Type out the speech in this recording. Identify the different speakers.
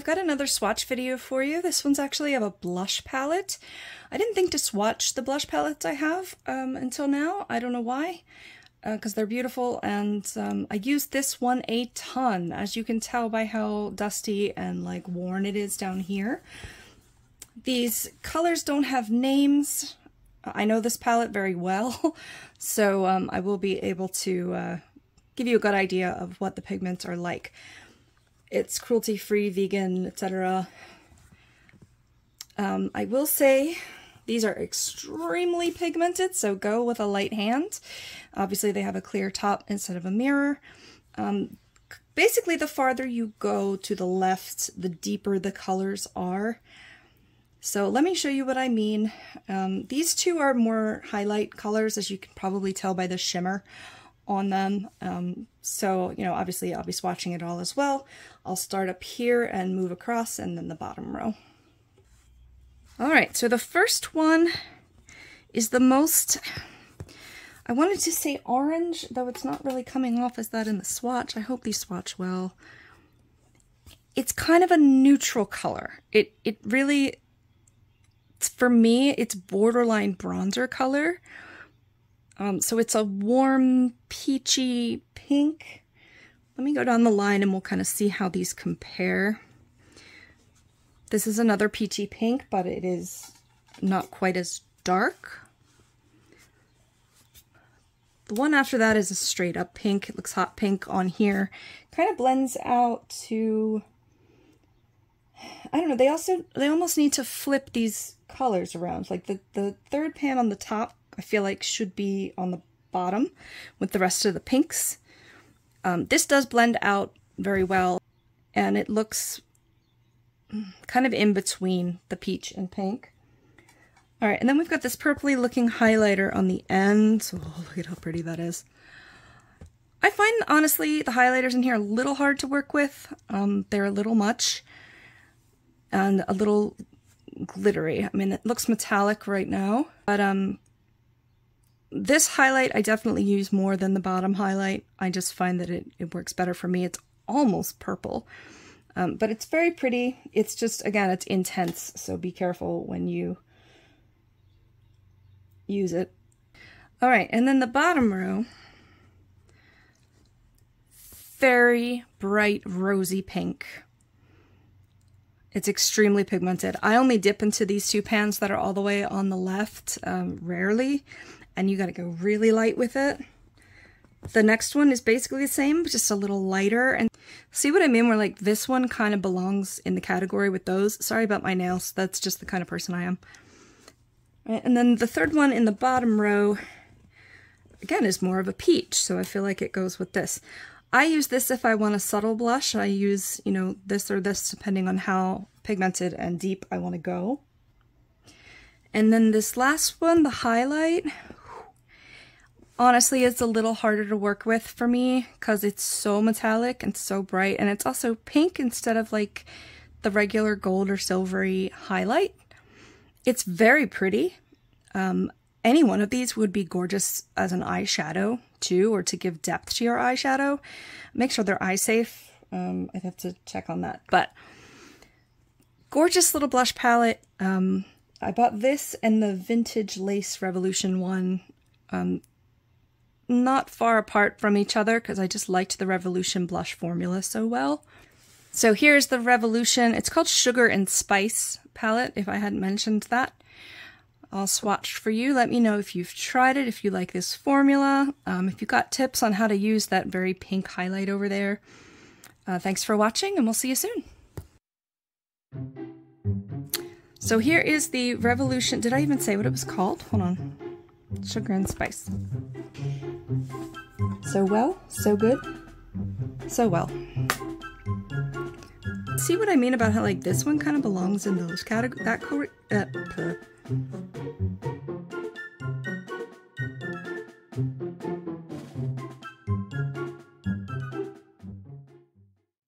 Speaker 1: I've got another swatch video for you. This one's actually of a blush palette. I didn't think to swatch the blush palettes I have until now. I don't know why, because they're beautiful, and I used this one a ton, as you can tell by how dusty and like worn it is down here. These colors don't have names. I know this palette very well, so I will be able to give you a good idea of what the pigments are like. It's cruelty-free, vegan, etc. I will say these are extremely pigmented, so go with a light hand. Obviously they have a clear top instead of a mirror. Basically the farther you go to the left, the deeper the colors are. So let me show you what I mean. These two are more highlight colors, as you can probably tell by the shimmer on them. So, you know, obviously I'll be swatching it all as well. I'll start up here and move across, and then the bottom row. All right, so the first one is the most, I wanted to say orange, though it's not really coming off as that in the swatch. I hope these swatch well. It's kind of a neutral color. It really, for me, it's borderline bronzer color. So it's a warm, peachy pink. Let me go down the line and we'll kind of see how these compare. This is another peachy pink, but it is not quite as dark. The one after that is a straight up pink. It looks hot pink on here. Kind of blends out to, I don't know, they almost need to flip these colors around. Like the third pan on the top, I feel like should be on the bottom with the rest of the pinks. This does blend out very well, and it looks kind of in between the peach and pink. All right, and then we've got this purpley looking highlighter on the end. Oh, look at how pretty that is. I find, honestly, the highlighters in here a little hard to work with. They're a little much and a little glittery. I mean, it looks metallic right now, but this highlight I definitely use more than the bottom highlight. I just find that it works better for me. It's almost purple, but it's very pretty. It's just, again, it's intense, so be careful when you use it. All right, and then the bottom row, very bright rosy pink. It's extremely pigmented. I only dip into these two pans that are all the way on the left, rarely, and you gotta go really light with it. The next one is basically the same, but just a little lighter. And see what I mean, where like this one kind of belongs in the category with those. Sorry about my nails, that's just the kind of person I am. Right, and then the third one in the bottom row, again, is more of a peach, so I feel like it goes with this. I use this if I want a subtle blush. I use, you know, this or this depending on how pigmented and deep I want to go. And then this last one, the highlight, honestly, it's a little harder to work with for me because it's so metallic and so bright, and it's also pink instead of like the regular gold or silvery highlight. It's very pretty. Any one of these would be gorgeous as an eyeshadow too, or to give depth to your eyeshadow. Make sure they're eye safe. I'd have to check on that, but gorgeous little blush palette. I bought this and the Vintage Lace Revolution one, not far apart from each other because I just liked the Revolution blush formula so well. So here's the Revolution. It's called Sugar and Spice palette, if I hadn't mentioned that. I'll swatch for you. Let me know if you've tried it, if you like this formula, if you've got tips on how to use that very pink highlight over there. Thanks for watching, and we'll see you soon. So here is the Revolution. Did I even say what it was called? Hold on. Sugar and Spice. So well, so good, so well. See what I mean about how like this one kind of belongs in those categories?